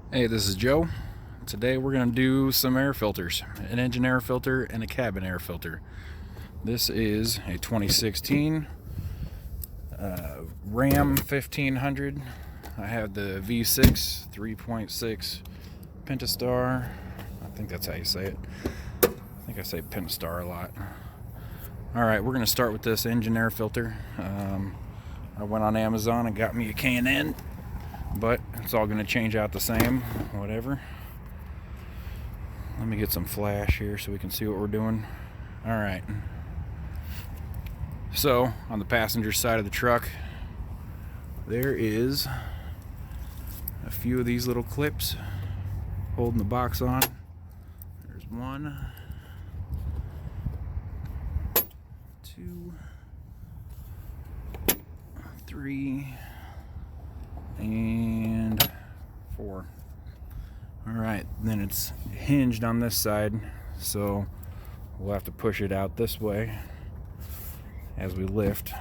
Hey, this is Joe. Today we're going to do some air filters, an engine air filter and a cabin air filter. This is a 2016 Ram 1500. I have the V6 3.6 Pentastar. I think that's how you say it. I think I say Pentastar a lot. Alright, we're going to start with this engine air filter. I went on Amazon and got me a K&N, but it's all going to change out the same, whatever. Let me get some flash here so we can see what we're doing. Alright, so on the passenger side of the truck there is a few of these little clips holding the box on. There's 1, 2, 3, and 4. Alright, then it's hinged on this side, so we'll have to push it out this way as we lift.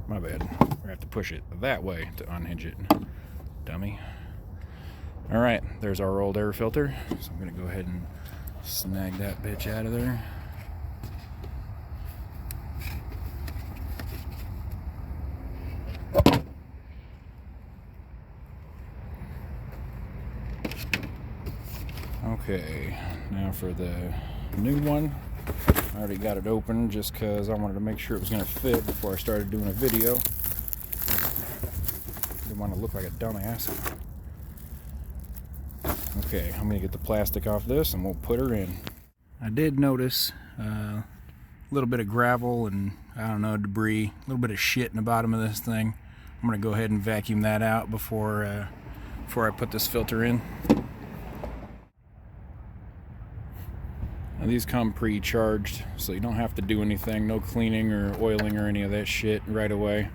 My bad. We have to push it that way to unhinge it. Dummy. Alright, there's our old air filter. So I'm going to go ahead and snag that bitch out of there. Okay, now for the new one. I already got it open just because I wanted to make sure it was going to fit before I started doing a video. Didn't want to look like a dumbass. Okay, I'm going to get the plastic off this and we'll put her in. I did notice a little bit of gravel and, I don't know, debris, a little bit of shit in the bottom of this thing. I'm going to go ahead and vacuum that out before I put this filter in. Now these come pre-charged, so you don't have to do anything, no cleaning or oiling or any of that shit right away.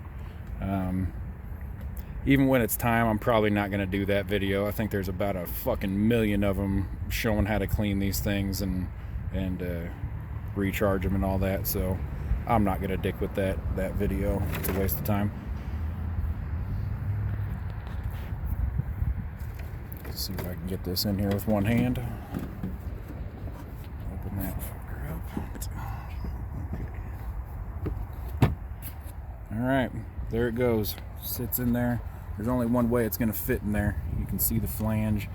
Even when it's time, I'm probably not going to do that video. I think there's about a fucking million of them showing how to clean these things and recharge them and all that, so I'm not going to dick with that video. It's a waste of time. Let's see if I can get this in here with one hand. Open that fucker up. Alright, there it goes. Sits in there. There's only one way it's going to fit in there. You can see the flange.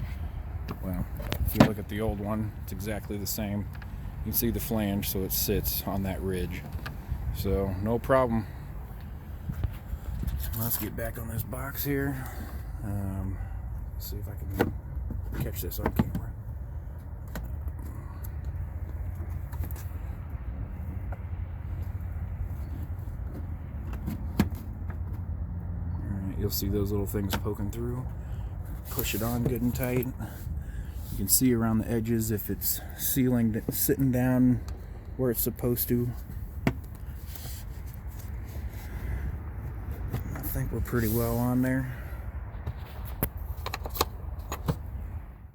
Well, if you look at the old one, it's exactly the same. You can see the flange, so it sits on that ridge. So, no problem. Let's get back on this box here. See if I can catch this on camera. Alright, you'll see those little things poking through. Push it on good and tight. You can see around the edges if it's sealing, sitting down where it's supposed to. I think we're pretty well on there.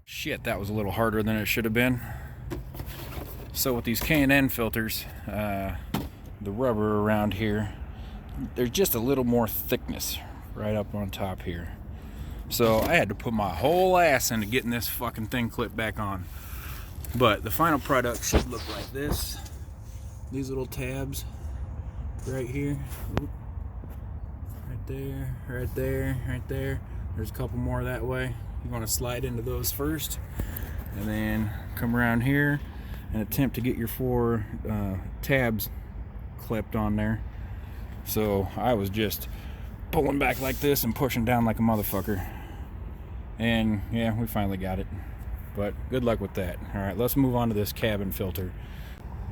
Shit, that was a little harder than it should have been. So with these K&N filters, the rubber around here, there's just a little more thickness right up on top here. So I had to put my whole ass into getting this fucking thing clipped back on. But the final product should look like this. These little tabs right here. Oop. Right there, right there, right there. There's a couple more that way. You want to slide into those first. And then come around here and attempt to get your 4 tabs clipped on there. So I was just pulling back like this and pushing down like a motherfucker. And yeah, we finally got it. But good luck with that. Alright, let's move on to this cabin filter.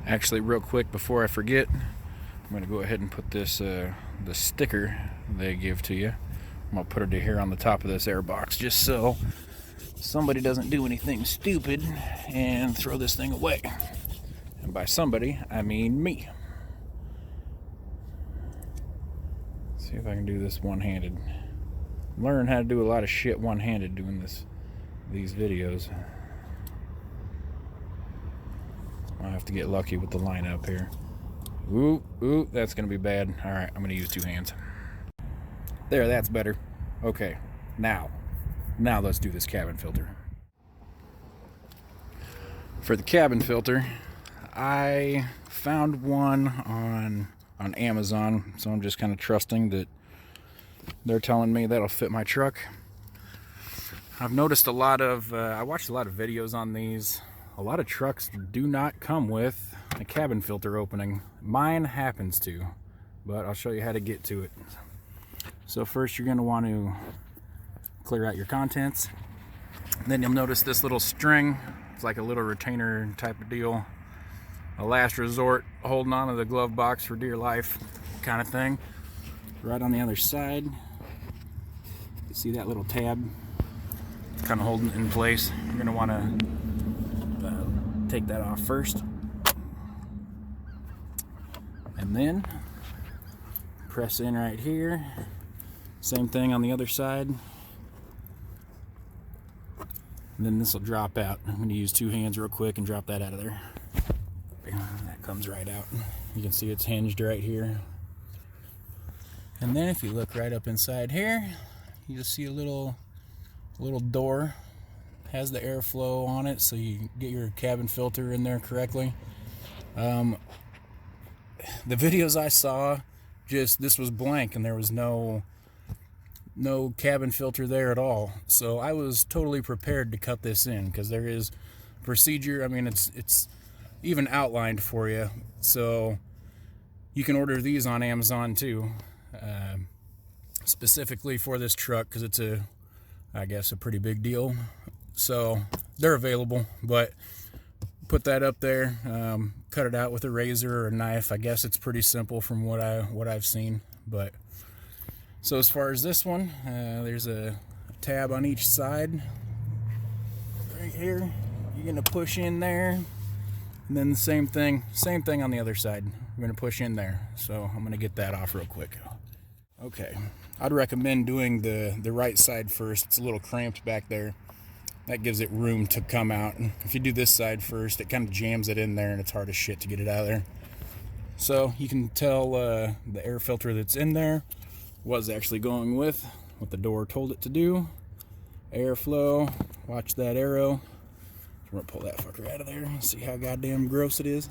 Actually, real quick before I forget, I'm going to go ahead and put this, the sticker they give to you. I'm going to put it here on the top of this air box just so somebody doesn't do anything stupid and throw this thing away. And by somebody, I mean me. See if I can do this one-handed. Learn how to do a lot of shit one-handed doing these videos. I'll have to get lucky with the lineup here. Ooh, that's gonna be bad. Alright, I'm gonna use 2 hands. There, that's better. Okay, now Now let's do this cabin filter. For the cabin filter, I found one on Amazon, so I'm just kind of trusting that they're telling me that'll fit my truck. I've noticed a lot of, I watched a lot of videos on these. A lot of trucks do not come with a cabin filter opening. Mine happens to, but I'll show you how to get to it. So first you're going to want to clear out your contents. Then you'll notice this little string. It's like a little retainer type of deal. A last resort, holding on to the glove box for dear life kind of thing. Right on the other side, you see that little tab? It's kind of holding it in place. You're going to want to take that off first. And then press in right here. Same thing on the other side. And then this will drop out. I'm going to use two hands real quick and drop that out of there. That comes right out. You can see it's hinged right here. And then if you look right up inside here, you just see a little door. Has the airflow on it, so you get your cabin filter in there correctly. The videos I saw, just this was blank and there was no cabin filter there at all. So I was totally prepared to cut this in because there is procedure. I mean, it's even outlined for you, so you can order these on Amazon too, specifically for this truck because it's I guess a pretty big deal. So they're available, but put that up there, cut it out with a razor or a knife. I guess it's pretty simple from what I've seen. But so as far as this one, there's a tab on each side right here. You're gonna push in there, and then the same thing on the other side. We're gonna push in there. So I'm gonna get that off real quick. Okay, I'd recommend doing the right side first. It's a little cramped back there. That gives it room to come out. If you do this side first, it kind of jams it in there and it's hard as shit to get it out of there. So you can tell the air filter that's in there was actually going with what the door told it to do. Airflow, watch that arrow. We're gonna pull that fucker out of there and see how goddamn gross it is.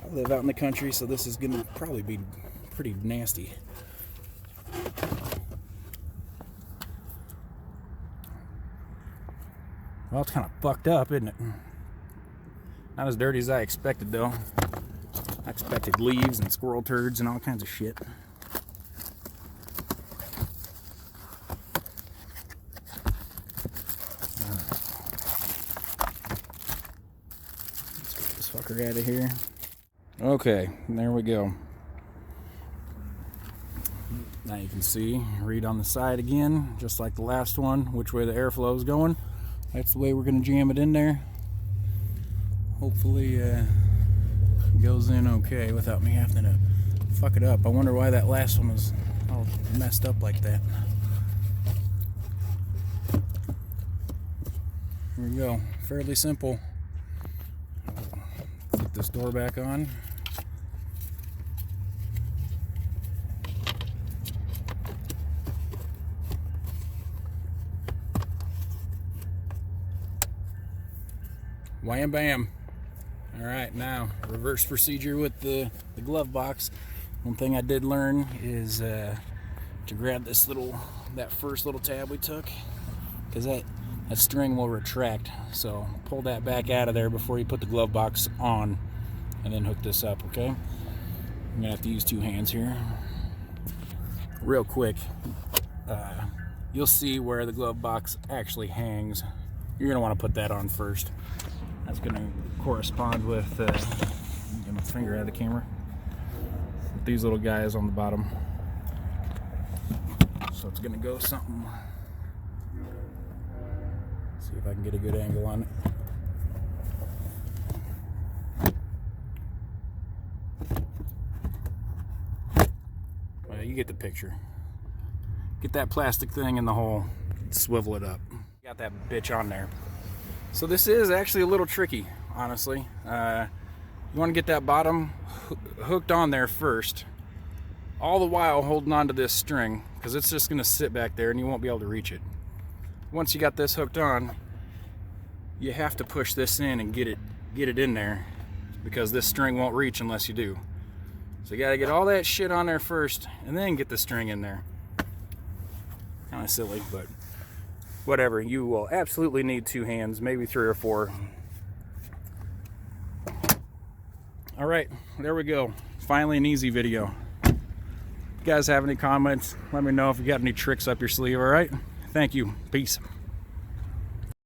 I live out in the country, so this is gonna probably be pretty nasty. Well, it's kind of fucked up, isn't it? Not as dirty as I expected, though. I expected leaves and squirrel turds and all kinds of shit. Let's get this fucker out of here. Okay, there we go. Now you can see, read on the side again, just like the last one, which way the airflow is going. That's the way we're going to jam it in there. Hopefully it goes in okay without me having to fuck it up. I wonder why that last one was all messed up like that. Here we go. Fairly simple. Put this door back on. Wham bam. Alright, now reverse procedure with the glove box. One thing I did learn is to grab that first little tab we took, because that string will retract. So pull that back out of there before you put the glove box on, and then hook this up, okay? I'm gonna have to use two hands here. Real quick, you'll see where the glove box actually hangs. You're gonna want to put that on first. That's going to correspond with, get my finger out of the camera, with these little guys on the bottom. So it's going to go something. See if I can get a good angle on it. Well, you get the picture. Get that plastic thing in the hole, swivel it up. Got that bitch on there. So this is actually a little tricky, honestly. You want to get that bottom hooked on there first, all the while holding on to this string, because it's just going to sit back there and you won't be able to reach it. once you got this hooked on, you have to push this in and get it in there, because this string won't reach unless you do. So you gotta get all that shit on there first and then get the string in there. Kind of silly, but whatever. You will absolutely need 2 hands, maybe 3 or 4. All right, there we go. Finally an easy video. If you guys have any comments, let me know if you got any tricks up your sleeve. All right, thank you. Peace.